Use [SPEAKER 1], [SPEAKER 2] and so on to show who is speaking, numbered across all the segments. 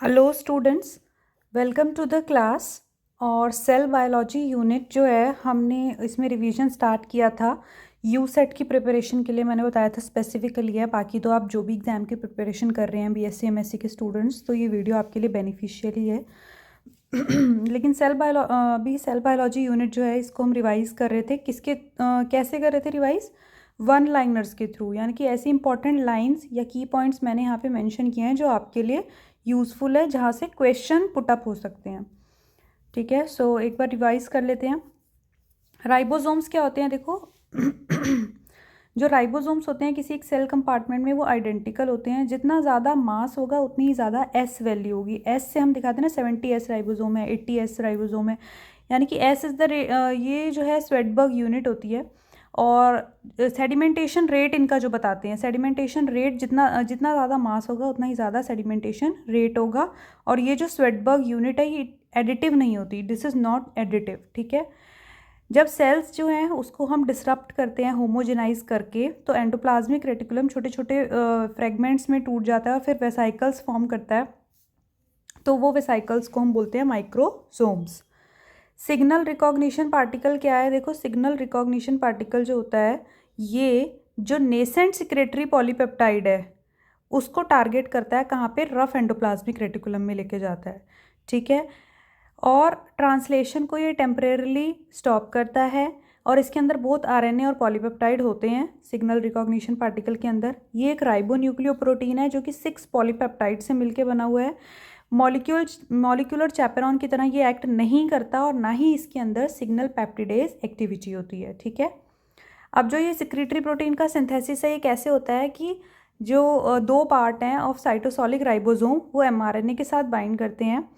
[SPEAKER 1] Hello students, welcome to the class. और cell biology unit जो है हमने इसमें रिवीजन स्टार्ट किया था। यू सेट की प्रिपरेशन के लिए मैंने बताया था स्पेसिफिकली है, बाकी तो आप जो भी एग्ज़ाम की प्रिपरेशन कर रहे हैं बीएससी एमएससी के स्टूडेंट्स, तो ये वीडियो आपके लिए बेनिफिशियल ही है। लेकिन सेल बायोलॉजी यूनिट जो है इसको हम रिवाइज़ कर रहे थे कैसे कर रहे थे रिवाइज़? वन लाइनर्स के थ्रू, यानी कि ऐसी इंपॉर्टेंट लाइंस या की पॉइंट्स मैंने यहाँ पे मेंशन किए हैं जो आपके लिए यूज़फुल है, जहाँ से क्वेश्चन पुटअप हो सकते हैं। ठीक है, सो एक बार रिवाइज कर लेते हैं। राइबोसोम्स क्या होते हैं? देखो जो राइबोसोम्स होते हैं किसी एक सेल कंपार्टमेंट में, वो आइडेंटिकल होते हैं। जितना ज़्यादा मास होगा उतनी ही ज़्यादा एस वैल्यू होगी। एस से हम दिखाते हैं ना, 70S राइबोसोम है, 80S राइबोसोम है, यानी कि एस इज़ द ये जो है स्वेडबर्ग यूनिट होती है। और सेडिमेंटेशन रेट इनका जो बताते हैं, सेडिमेंटेशन रेट जितना जितना ज़्यादा मास होगा उतना ही ज़्यादा सेडिमेंटेशन रेट होगा। और ये जो स्वेडबर्ग यूनिट है ये एडिटिव नहीं होती, दिस इज़ नॉट एडिटिव। ठीक है, जब सेल्स जो हैं उसको हम डिसरप्ट करते हैं होमोजेनाइज करके, तो एंडोप्लाज्मिक रेटिकुलम छोटे छोटे फ्रेगमेंट्स में टूट जाता है और फिर वेसाइकल्स फॉर्म करता है। तो वो वेसाइकल्स को हम बोलते हैं माइक्रोसोम्स। सिग्नल रिकॉग्निशन पार्टिकल क्या है? देखो, सिग्नल रिकॉग्निशन पार्टिकल जो होता है ये जो नेसेंट सिक्रेटरी पॉलीपेप्टाइड है उसको टारगेट करता है। कहाँ पे? रफ एंडोप्लाज्मिक रेटिकुलम में लेके जाता है। ठीक है, और ट्रांसलेशन को ये टेम्परेरली स्टॉप करता है। और इसके अंदर बहुत आरएनए और पॉलीपेप्टाइड होते हैं सिग्नल रिकॉग्निशन पार्टिकल के अंदर। ये एक राइबोन्यूक्लियोप्रोटीन है जो कि 6 पॉलीपेप्टाइड से मिलके बना हुआ है। मॉलिक्यूलर चैपेरॉन की तरह ये एक्ट नहीं करता और ना ही इसके अंदर सिग्नल पेप्टिडेज एक्टिविटी होती है। ठीक है, अब जो ये सिक्रीटरी प्रोटीन का सिंथेसिस है ये कैसे होता है कि जो दो पार्ट हैं ऑफ साइटोसोलिक राइबोसोम वो एमआरएनए के साथ बाइंड करते हैं,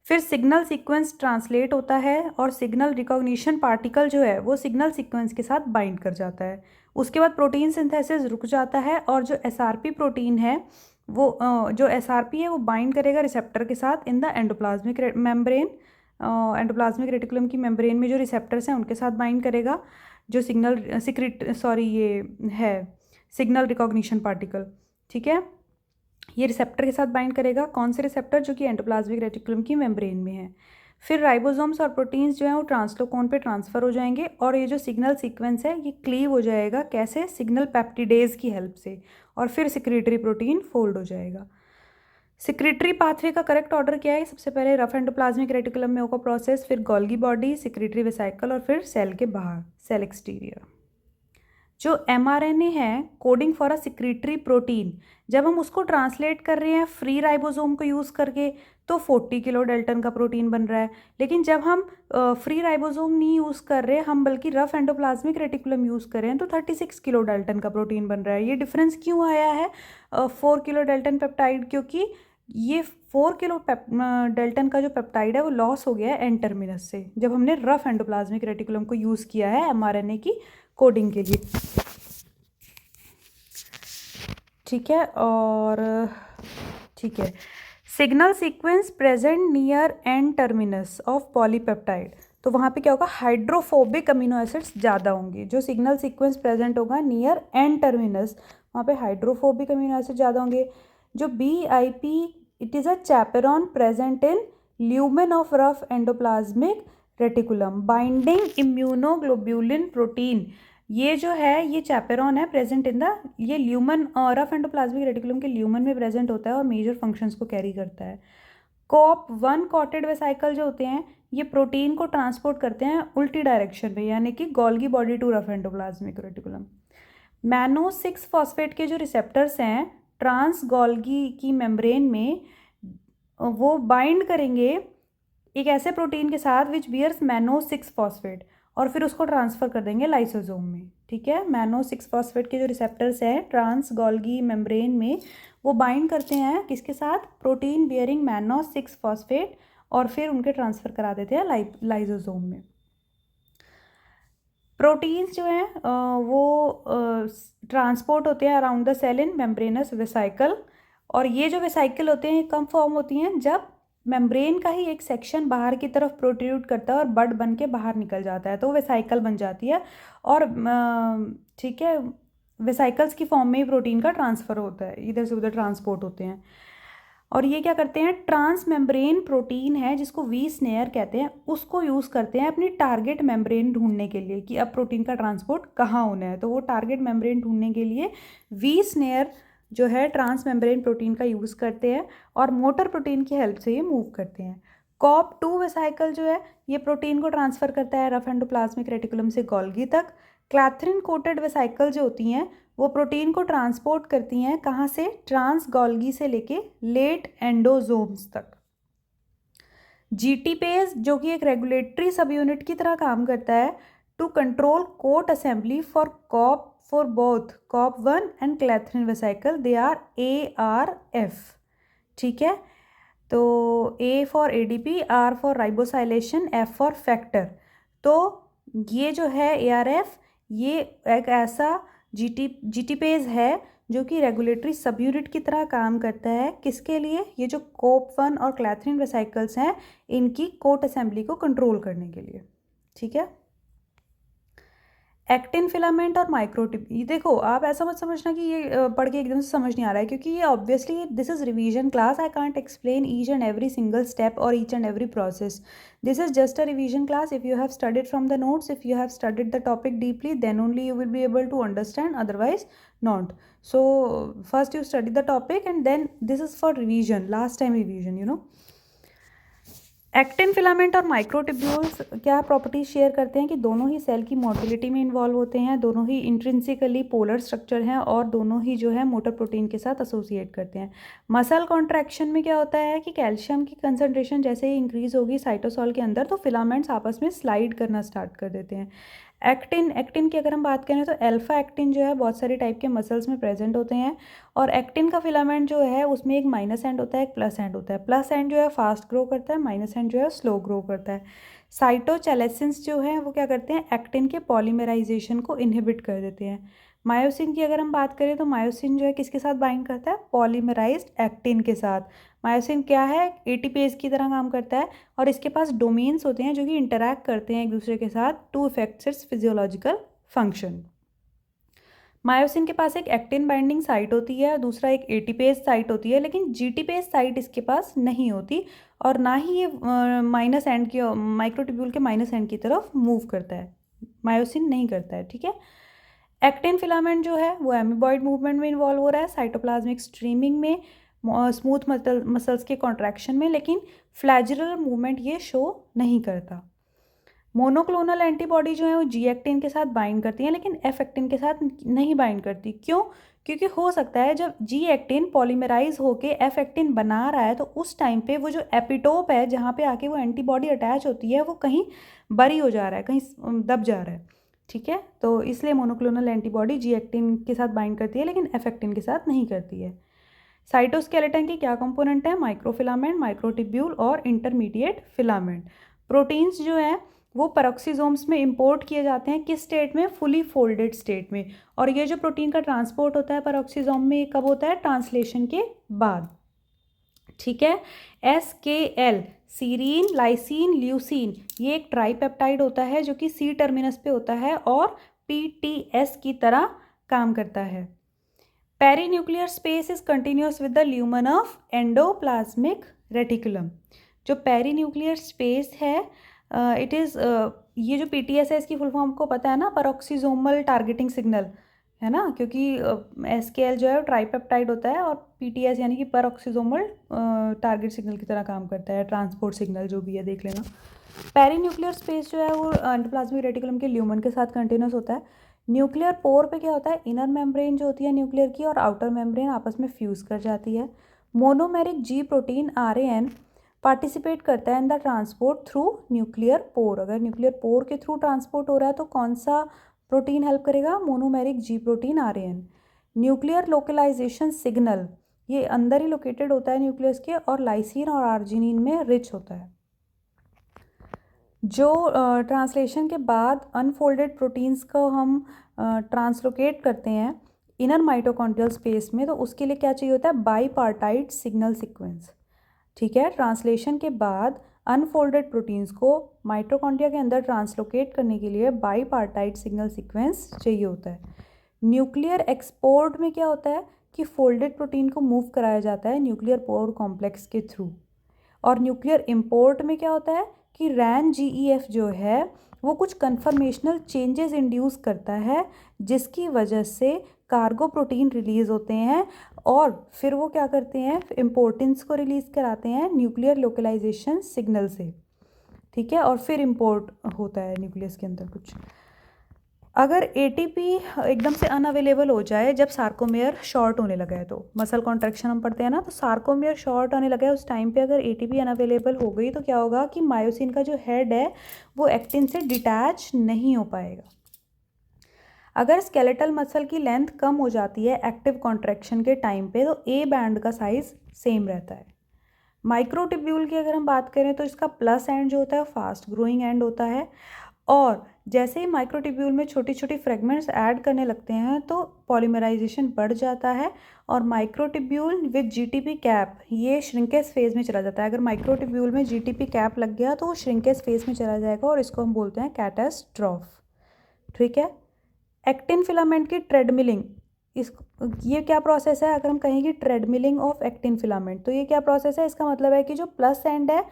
[SPEAKER 1] फिर सिग्नल सीक्वेंस ट्रांसलेट होता है और सिग्नल रिकॉग्निशन पार्टिकल जो है वो सिग्नल सीक्वेंस के साथ बाइंड कर जाता है। उसके बाद प्रोटीन सिंथेसिस रुक जाता है और जो एसआरपी प्रोटीन है वो जो एसआरपी है वो बाइंड करेगा रिसेप्टर के साथ in the endoplasmic membrane. Endoplasmic reticulum की मेम्ब्रेन में जो रिसेप्टर्स हैं उनके साथ बाइंड करेगा जो ये है सिग्नल रिकॉग्निशन पार्टिकल। ठीक है, ये रिसेप्टर के साथ बाइंड करेगा। कौन से रिसेप्टर? जो कि एंडोप्लाज्मिक रेटिकुलम की मेम्ब्रेन में है। फिर राइबोसोम्स और प्रोटीन्स जो हैं वो ट्रांसलोकोन पे ट्रांसफ़र हो जाएंगे और ये जो सिग्नल सीक्वेंस है ये क्लीव हो जाएगा। कैसे? सिग्नल पेप्टिडेज की हेल्प से। और फिर सिक्रीटरी प्रोटीन फोल्ड हो जाएगा। सिक्रीटरी पाथवे का करेक्ट ऑर्डर क्या है? सबसे पहले रफ एंडोप्लाज्मिक रेटिकुलम में होगा प्रोसेस, फिर गोल्गी बॉडी, सिक्रीटरी वेसाइकल और फिर सेल के बाहर सेल एक्सटीरियर। जो एमआरएनए है coding for a secretory protein, जब हम उसको ट्रांसलेट कर रहे हैं फ्री राइबोसोम को यूज़ करके तो 40 किलो डेल्टन का प्रोटीन बन रहा है। लेकिन जब हम फ्री राइबोसोम नहीं यूज़ कर रहे, हम बल्कि रफ एंडोप्लाज्मिक रेटिकुलम यूज़ कर रहे हैं, तो 36 किलो डेल्टन का प्रोटीन बन रहा है। ये डिफरेंस क्यों आया है? 4 किलो डेल्टन पेप्टाइड, क्योंकि ये 4 किलो डेल्टन का जो पेप्टाइड है वो लॉस हो गया है एन टर्मिनस से, जब हमने रफ एंडोप्लाज्मिक रेटिकुलम को यूज़ किया है एमआरएनए की कोडिंग के लिए। ठीक है, और ठीक है, signal sequence present near N terminus of polypeptide, तो वहाँ पे क्या होगा? हाइड्रोफोबिक अमीनो एसिड्स ज़्यादा होंगे। जो सिग्नल सीक्वेंस प्रेजेंट होगा नियर एंड टर्मिनस, वहाँ पे हाइड्रोफोबिक अमीनो एसिड ज़्यादा होंगे। जो BIP, it is a chaperone present in lumen of rough endoplasmic reticulum binding immunoglobulin protein. ये जो है ये चैपेरॉन है प्रेजेंट इन द, ये ल्यूमन रफ एंडोप्लाज्मिक रेटिकुलम के ल्यूमन में प्रेजेंट होता है और मेजर फंक्शंस को कैरी करता है। COP1 कॉटेड वेसाइकल जो होते हैं ये प्रोटीन को ट्रांसपोर्ट करते हैं उल्टी डायरेक्शन में, यानी कि Golgi body to rough endoplasmic reticulum. Mannose 6 phosphate के जो रिसेप्टर्स हैं ट्रांस गोल्गी की मेम्ब्रेन में, वो बाइंड करेंगे एक ऐसे प्रोटीन के साथ विच बियर्स मैनो 6 फॉस्फेट और फिर उसको ट्रांसफ़र कर देंगे लाइसोसोम में। ठीक है, मैनो 6 फॉस्फेट के जो रिसेप्टर्स हैं ट्रांस गोल्गी मेम्ब्रेन में, वो बाइंड करते हैं किसके साथ? प्रोटीन बियरिंग मैनो 6 फॉस्फेट, और फिर उनके ट्रांसफ़र करा देते हैं लाइसोसोम में। प्रोटीन्स जो हैं वो ट्रांसपोर्ट होते हैं around the cell in membranous vesicle, और ये जो वेसाइकल होते हैं कब फॉर्म होती हैं? जब मेम्ब्रेन का ही एक सेक्शन बाहर की तरफ प्रोट्रूड करता है और बड बन के बाहर निकल जाता है, तो वेसाइकल बन जाती है। और ठीक है, वेसाइकल्स की फॉर्म में ही प्रोटीन का ट्रांसफ़र होता है, इधर से उधर ट्रांसपोर्ट होते हैं। और ये क्या करते हैं, ट्रांस मेम्ब्रेन प्रोटीन है जिसको वी स्नेयर कहते हैं, उसको यूज़ करते हैं अपनी टारगेट मेम्ब्रेन ढूंढने के लिए कि अब प्रोटीन का ट्रांसपोर्ट कहाँ होना है। तो वो टारगेट मेम्ब्रेन ढूंढने के लिए वी स्नेयर जो है ट्रांस मेम्ब्रेन प्रोटीन का यूज़ करते हैं और मोटर प्रोटीन की हेल्प से ये मूव करते हैं। COP2 वेसाइकल जो है ये प्रोटीन को ट्रांसफ़र करता है रफ एंडोप्लाज्मिक रेटिकुलम से गोल्गी तक। क्लैथरिन कोटेड वेसाइकल जो होती हैं वो प्रोटीन को ट्रांसपोर्ट करती हैं कहाँ से, ट्रांस गोल्गी से लेके लेट एंडोजोम्स तक। जीटीपेज जो कि एक रेगुलेटरी सब यूनिट की तरह काम करता है to control coat assembly for both COP1 and clathrin vesicle, they are ARF। ठीक है, तो A for ADP, R for ribosylation, F for factor. तो ये जो है ARF ये एक ऐसा जीटीपेज है जो कि रेगुलेटरी सब यूनिट की तरह काम करता है। किसके लिए, ये जो COP1 और क्लैथरिन वेसाइकल्स हैं इनकी कोट असेंबली को कंट्रोल करने के लिए। ठीक है, एक्टिन फिलामेंट और माइक्रोटिप, ये देखो आप ऐसा मत समझना कि ये पढ़ के एकदम से समझ नहीं आ रहा है, क्योंकि ये obviously this is revision class, I can't explain each and every single step और each and every process. This is just a revision class. If you have studied from the notes, if you have studied the topic deeply, then only you will be able to understand, otherwise not. So first you study the topic and then this is for revision, last time revision, you know. Actin filament और microtubules क्या properties share करते हैं कि दोनों ही cell की motility में involve होते हैं, दोनों ही इंट्रिंसिकली पोलर स्ट्रक्चर हैं और दोनों ही जो है मोटर प्रोटीन के साथ एसोसिएट करते हैं। मसल कॉन्ट्रैक्शन में क्या होता है कि कैल्शियम की कंसनट्रेशन जैसे ही इंक्रीज होगी साइटोसॉल के अंदर तो फिलामेंट्स आपस में स्लाइड करना स्टार्ट कर देते हैं। एक्टिन की अगर हम बात करें तो अल्फा एक्टिन जो है बहुत सारे टाइप के मसल्स में प्रेजेंट होते हैं और एक्टिन का फिलामेंट जो है उसमें एक माइनस एंड होता है, एक प्लस एंड होता है। प्लस एंड जो है फास्ट ग्रो करता है, माइनस एंड जो है स्लो ग्रो करता है। साइटोचैलेसिन्स जो है वो क्या करते हैं, एक्टिन के पॉलीमराइजेशन को इनहिबिट कर देते हैं। मायोसिन की अगर हम बात करें तो मायोसिन जो है किसके साथ बाइंड करता है, पॉलीमराइज्ड एक्टिन के साथ। मायोसिन क्या है, एटीपेज की तरह काम करता है और इसके पास डोमेन्स होते हैं जो कि इंटरैक्ट करते हैं एक दूसरे के साथ to effect its physiological function. Myosin के पास एक एक्टिन बाइंडिंग साइट होती है और दूसरा एक एटीपेज साइट होती है, लेकिन जीटीपेज साइट इसके पास नहीं होती और ना ही ये माइनस एंड की माइक्रोट्यूब्यूल के माइनस एंड की तरफ मूव करता है, मायोसिन नहीं करता है। ठीक है, एक्टिन फिलामेंट जो है वो एमीबॉइड मूवमेंट में इन्वॉल्व हो रहा है, साइटोप्लाज्मिक स्ट्रीमिंग में, स्मूथ मसल्स के कॉन्ट्रैक्शन में, लेकिन फ्लैजिलर मूवमेंट ये शो नहीं करता। मोनोक्लोनल एंटीबॉडी जो है वो जी एक्टिन के साथ बाइंड करती हैं लेकिन एफ एक्टिन के साथ नहीं बाइंड करती। क्यों, क्योंकि हो सकता है जब जी एक्टिन पॉलीमराइज होके एफ एक्टिन बना रहा है तो उस टाइम पे वो जो एपिटोप है जहाँ पे आके वो एंटीबॉडी अटैच होती है वो कहीं बरी हो जा रहा है, कहीं दब जा रहा है। ठीक है, तो इसलिए मोनोक्लोनल एंटीबॉडी जी एक्टिन के साथ बाइंड करती है लेकिन एफ एक्टिन के साथ नहीं करती है। साइटोस्केलेटन के क्या कंपोनेंट है, माइक्रोफिलामेंट, माइक्रोट्यूब्यूल और इंटरमीडिएट फिलामेंट। प्रोटीन्स जो है वो पेरोक्सीसोम्स में इंपोर्ट किए जाते हैं, किस स्टेट में, फुली फोल्डेड स्टेट में। और ये जो प्रोटीन का ट्रांसपोर्ट होता है पेरोक्सीसोम में कब होता है, ट्रांसलेशन के बाद। ठीक है, SKL सीरीन, लाइसीन, ल्यूसीन, ये एक ट्राईपेप्टाइड होता है जो कि C टर्मिनस पे होता है और PTS की तरह काम करता है। Perinuclear space is continuous with the lumen of endoplasmic reticulum. जो पेरीन्यूक्लियर स्पेस है इट इज़ ये जो PTS है इसकी फुल फॉर्म को पता है ना, पेरोक्सीसोमल टारगेटिंग सिग्नल है ना, क्योंकि SKL जो है वो ट्राईपेप्टाइड होता है और PTS यानी कि पेरोक्सीसोमल टारगेट सिग्नल की तरह काम करता है, ट्रांसपोर्ट सिग्नल जो भी है देख लेना। पेरीन्यूक्लियर स्पेस जो है वो एंडोप्लाज्मिक रेटिकुलम के ल्यूमन के साथ कंटिन्यूस होता है। न्यूक्लियर पोर पे क्या होता है, इनर मेम्ब्रेन जो होती है न्यूक्लियर की और आउटर मेम्ब्रेन आपस में फ्यूज़ कर जाती है। Monomeric G protein RAN participate करता है in the transport through nuclear pore. अगर न्यूक्लियर पोर के थ्रू ट्रांसपोर्ट हो रहा है तो कौन सा प्रोटीन हेल्प करेगा, monomeric G protein RAN। Nuclear localization signal ये अंदर ही लोकेटेड होता है न्यूक्लियस के और लाइसिन और आर्जिनिन में रिच होता है। जो ट्रांसलेशन के बाद अनफोल्डेड प्रोटीन्स को हम ट्रांसलोकेट करते हैं इनर माइटोकॉन्ड्रियल स्पेस में, तो उसके लिए क्या चाहिए होता है, बाईपार्टाइट सिग्नल सीक्वेंस। ठीक है, ट्रांसलेशन के बाद अनफोल्डेड प्रोटीन्स को माइटोकॉन्ड्रिया के अंदर ट्रांसलोकेट करने के लिए बाईपार्टाइट सिग्नल सीक्वेंस चाहिए होता है। न्यूक्लियर एक्सपोर्ट में क्या होता है कि फोल्डेड प्रोटीन को मूव कराया जाता है न्यूक्लियर पोर कॉम्प्लेक्स के थ्रू। और न्यूक्लियर इम्पोर्ट में क्या होता है कि रैन जीईएफ जो है वो कुछ कन्फर्मेशनल चेंजेस इंड्यूस करता है, जिसकी वजह से कार्गो प्रोटीन रिलीज होते हैं और फिर वो क्या करते हैं, इम्पोर्टेंस को रिलीज कराते हैं न्यूक्लियर लोकलाइजेशन सिग्नल से, ठीक है। और फिर इम्पोर्ट होता है न्यूक्लियस के अंदर कुछ। अगर एटीपी एकदम से अनअवेलेबल हो जाए जब सार्कोमेयर शॉर्ट होने लगा है, तो मसल कॉन्ट्रैक्शन हम पढ़ते हैं ना, तो सार्कोमेयर शॉर्ट होने लगा है उस टाइम पे अगर एटीपी अनअवेलेबल हो गई तो क्या होगा कि मायोसिन का जो हेड है वो एक्टिन से डिटैच नहीं हो पाएगा। अगर स्केलेटल मसल की लेंथ कम हो जाती है एक्टिव कॉन्ट्रैक्शन के टाइम पे, तो ए बैंड का साइज सेम रहता है। माइक्रोटिब्यूल की अगर हम बात करें तो इसका प्लस एंड जो होता है फास्ट ग्रोइंग एंड होता है, और जैसे ही माइक्रोटिब्यूल में छोटी छोटी फ्रेगमेंट्स ऐड करने लगते हैं तो पॉलीमराइजेशन बढ़ जाता है और माइक्रोटिब्यूल विद जीटीपी कैप ये श्रिंकेज फेज में चला जाता है। अगर माइक्रोटिब्यूल में जीटीपी कैप लग गया तो वो श्रिंकेज फेज में चला जाएगा और इसको हम बोलते हैं कैटास्ट्रॉफ, ठीक है। एक्टिन फिलामेंट की ट्रेडमिलिंग, इस ये क्या प्रोसेस है, अगर हम कहें कि ट्रेडमिलिंग ऑफ एक्टिन फिलामेंट, तो ये क्या प्रोसेस है, इसका मतलब है कि जो प्लस एंड है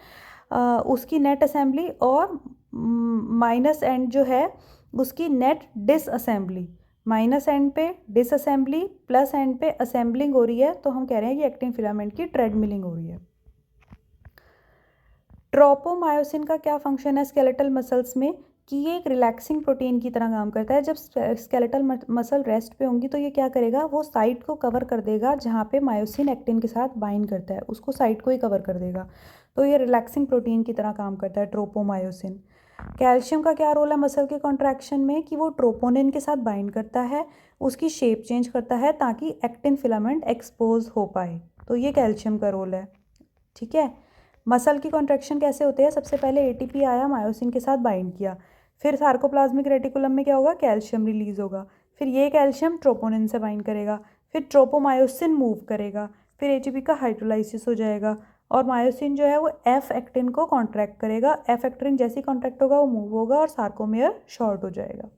[SPEAKER 1] उसकी नेट असेंबली और माइनस एंड जो है उसकी नेट डिसअसेंबली, माइनस एंड पे डिसअसेंबली प्लस एंड पे असेंबलिंग हो रही है, तो हम कह रहे हैं कि एक्टिन फिलामेंट की ट्रेडमिलिंग हो रही है। ट्रोपोमायोसिन का क्या फंक्शन है स्केलेटल मसल्स में कि ये एक रिलैक्सिंग प्रोटीन की तरह काम करता है। जब स्केलेटल मसल रेस्ट पे होंगी तो ये क्या करेगा, वो साइट को कवर कर देगा जहाँ पे मायोसिन एक्टिन के साथ बाइंड करता है, उसको साइट को ही कवर कर देगा, तो ये रिलैक्सिंग प्रोटीन की तरह काम करता है ट्रोपोमायोसिन। कैल्शियम का क्या रोल है मसल के कॉन्ट्रैक्शन में कि वो ट्रोपोनिन के साथ बाइंड करता है, उसकी शेप चेंज करता है ताकि एक्टिन फिलामेंट एक्सपोज हो पाए, तो ये कैल्शियम का रोल है, ठीक है। मसल की कॉन्ट्रैक्शन कैसे होते हैं, सबसे पहले एटीपी आया मायोसिन के साथ बाइंड किया, फिर सार्कोप्लाज्मिक रेटिकुलम में क्या होगा, कैल्शियम रिलीज होगा, फिर ये कैल्शियम ट्रोपोनिन से बाइंड करेगा, फिर ट्रोपोमायोसिन मूव करेगा, फिर एटीपी का हाइड्रोलाइसिस हो जाएगा और मायोसिन जो है वो एफ एक्टिन को कॉन्ट्रैक्ट करेगा, एफ एक्टिन जैसे ही कॉन्ट्रैक्ट होगा वो मूव होगा और सार्कोमेयर शॉर्ट हो जाएगा।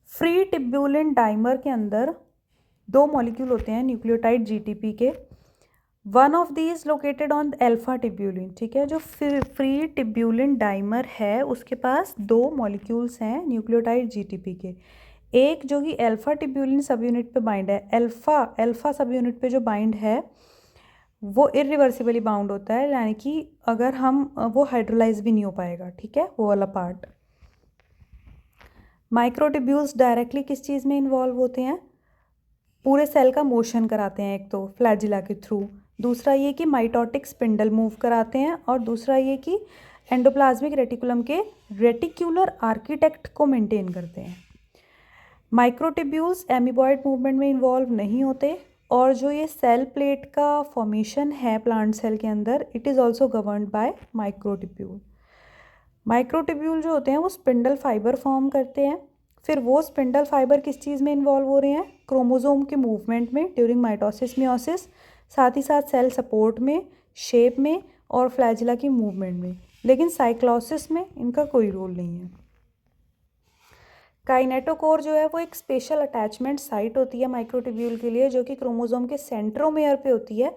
[SPEAKER 1] फ्री टिब्यूलिन डाइमर के अंदर दो मॉलिक्यूल होते हैं न्यूक्लियोटाइड जीटीपी के, one of these located on alpha टिब्यूलिन, ठीक है। जो फ्री टिब्यूलिन डाइमर है उसके पास दो मॉलिक्यूल्स हैं न्यूक्लियोटाइड जीटीपी के, एक जो कि अल्फा टिब्यूलिन सब यूनिट पे बाइंड है, अल्फा सब यूनिट पे जो बाइंड है वो इरिवर्सिबली बाउंड होता है, यानी कि अगर हम वो हाइड्रोलाइज भी नहीं हो पाएगा, ठीक है, वो वाला पार्ट। माइक्रोटिब्यूल्स डायरेक्टली किस चीज़ में इन्वॉल्व होते हैं, पूरे सेल का मोशन कराते हैं, एक तो फ्लैजिला के थ्रू, दूसरा ये कि माइटोटिक स्पिंडल मूव कराते हैं, और दूसरा ये कि एंडोप्लाज्मिक रेटिकुलम के रेटिक्यूलर आर्किटेक्ट को मेंटेन करते हैं। माइक्रोटिब्यूल्स एमीबॉयड मूवमेंट में इन्वॉल्व नहीं होते, और जो ये सेल प्लेट का फॉर्मेशन है प्लांट सेल के अंदर, it is also governed bye microtubule. Microtubule जो होते हैं वो स्पिंडल फाइबर फॉर्म करते हैं, फिर वो स्पिंडल फाइबर किस चीज़ में इन्वॉल्व हो रहे हैं, क्रोमोसोम के मूवमेंट में ड्यूरिंग माइटोसिस मियोसिस, साथ ही साथ सेल सपोर्ट में, शेप में और फ्लैजिला की मूवमेंट में, लेकिन साइक्लोसिस में इनका कोई रोल नहीं है। काइनेटोकोर जो है वो एक स्पेशल अटैचमेंट साइट होती है माइक्रोटिब्यूल के लिए, जो कि क्रोमोसोम के सेंट्रोमेयर पे होती है,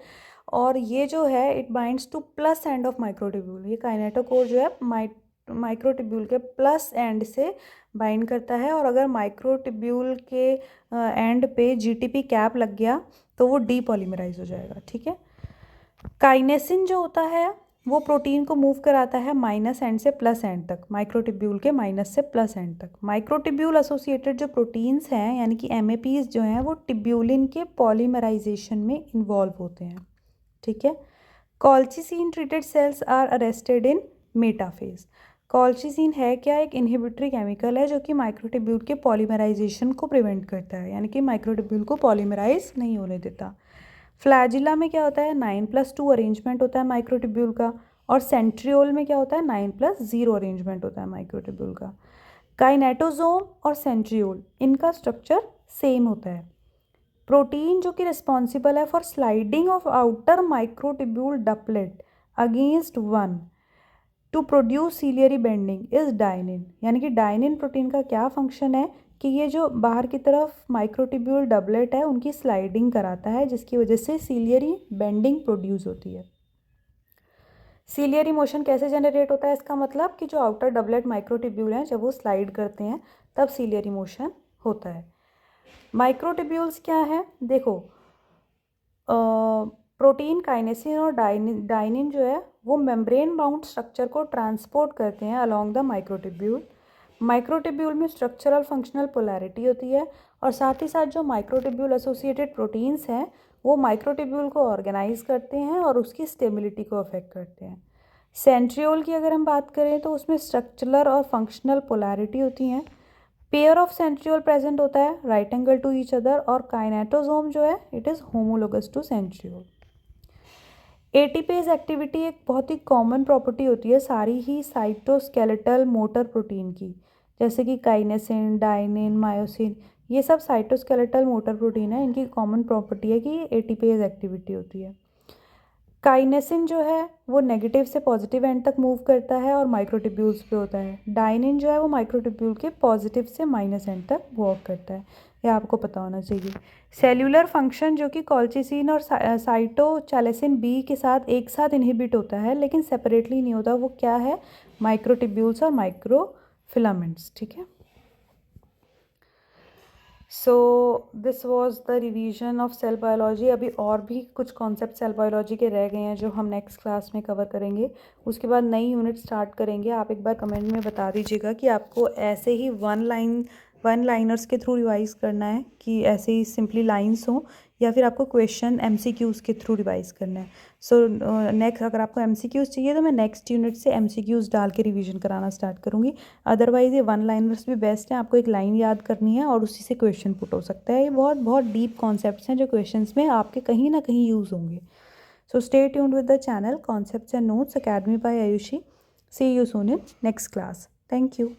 [SPEAKER 1] और ये जो है it binds two plus end of microtubule. ये काइनेटोकोर जो है माइक्रोटिब्यूल के प्लस एंड से बाइंड करता है, और अगर माइक्रोटिब्यूल के एंड पे जीटीपी कैप लग गया तो वो डीपॉलीमराइज हो जाएगा, ठीक है। काइनेसिन जो होता है वो प्रोटीन को मूव कराता है माइनस एंड से प्लस एंड तक, माइक्रोटिब्यूल के माइनस से प्लस एंड तक। माइक्रोटिब्यूल एसोसिएटेड जो प्रोटीन्स हैं यानी कि एमएपीज जो हैं वो टिब्यूलिन के पॉलीमराइजेशन में इन्वॉल्व होते हैं, ठीक है। Colchicine treated cells are arrested in metaphase. Colchicine है क्या, एक इनहिबिटरी केमिकल है जो कि माइक्रोटिब्यूल के पॉलीमराइजेशन को प्रिवेंट करता है, यानी कि माइक्रोटिब्यूल को पॉलीमराइज नहीं होने देता। फ्लैजिला में क्या होता है, 9+2 अरेंजमेंट होता है माइक्रोटिब्यूल का, और सेंट्रियोल में क्या होता है, 9+0 अरेंजमेंट होता है माइक्रोटिब्यूल का। काइनेटोसोम और सेंट्रियोल इनका स्ट्रक्चर सेम होता है। प्रोटीन जो कि रिस्पॉन्सिबल है for sliding of outer microtubule doublet against one to produce ciliary bending is dynein, यानी कि डाइनिन प्रोटीन का क्या फंक्शन है कि ये जो बाहर की तरफ माइक्रोट्यूब्यूल डबलेट है उनकी स्लाइडिंग कराता है, जिसकी वजह से सीलियरी बेंडिंग प्रोड्यूस होती है। सीलियरी मोशन कैसे जनरेट होता है? इसका मतलब कि जो आउटर डबलेट माइक्रोट्यूब्यूल हैं जब वो स्लाइड करते हैं तब सीलियरी मोशन होता है। माइक्रोट्यूब्यूल्स क्या है? देखो, प्रोटीन काइनेसिन और डाइनिन जो है वो मेम्ब्रेन बाउंड स्ट्रक्चर को ट्रांसपोर्ट करते हैं अलोंग द माइक्रोट्यूब्यूल। माइक्रोट्यूब्यूल में स्ट्रक्चरल फंक्शनल पोलैरिटी होती है और साथ ही साथ जो माइक्रोट्यूब्यूल एसोसिएटेड प्रोटीन्स हैं वो माइक्रोट्यूब्यूल को ऑर्गेनाइज करते हैं और उसकी स्टेबिलिटी को अफेक्ट करते हैं। सेंट्रियोल की अगर हम बात करें तो उसमें स्ट्रक्चरल और फंक्शनल पोलैरिटी होती हैं। पेयर ऑफ सेंट्रियोल प्रेजेंट होता है right angle to each other, और काइनेटोसोम जो है it is homologous to centriole. ATPase activity एक बहुत ही कॉमन प्रॉपर्टी होती है सारी ही साइटोस्केलेटल मोटर प्रोटीन की, जैसे कि काइनेसिन, डाइनिन, मायोसिन, ये सब साइटोस्केलेटल मोटर प्रोटीन है। इनकी कॉमन प्रॉपर्टी है कि एटीपेज एक्टिविटी होती है। काइनेसिन जो है वो नेगेटिव से पॉजिटिव एंड तक मूव करता है और माइक्रोट्यूब्यूल्स पे होता है। डाइनिन जो है वो माइक्रोट्यूब्यूल के पॉजिटिव से माइनस एंड तक वर्क करता है, ये आपको पता होना चाहिए। सेल्यूलर फंक्शन जो कि कॉल्चिसिन और साइटोचैलेसिन बी के साथ एक साथ इनहिबिट होता है लेकिन सेपरेटली नहीं होता, वो क्या है? माइक्रोट्यूब्यूल्स और माइक्रोफिलामेंट्स, ठीक है। So this was the revision of cell biology. अभी और भी कुछ कॉन्सेप्ट सेल बायोलॉजी के रह गए हैं जो हम नेक्स्ट क्लास में कवर करेंगे। उसके बाद नई यूनिट स्टार्ट करेंगे। आप एक बार कमेंट में बता दीजिएगा कि आपको ऐसे ही वन लाइनर्स के थ्रू रिवाइज करना है कि ऐसे ही सिंपली लाइंस हों, या फिर आपको क्वेश्चन MCQs के थ्रू रिवाइज करना है। सो नेक्स्ट अगर आपको MCQs चाहिए तो मैं नेक्स्ट यूनिट से MCQs डाल के रिवीजन कराना स्टार्ट करूँगी। अदरवाइज़ ये वन लाइनर्स भी बेस्ट हैं, आपको एक लाइन याद करनी है और उसी से क्वेश्चन पुट हो सकता है। ये बहुत बहुत डीप कॉन्सेप्ट्स हैं जो क्वेश्चंस में आपके कहीं ना कहीं यूज़ होंगे। So stay tuned with the channel concepts and notes academy by Ayushi. See you soon in next class. Thank you.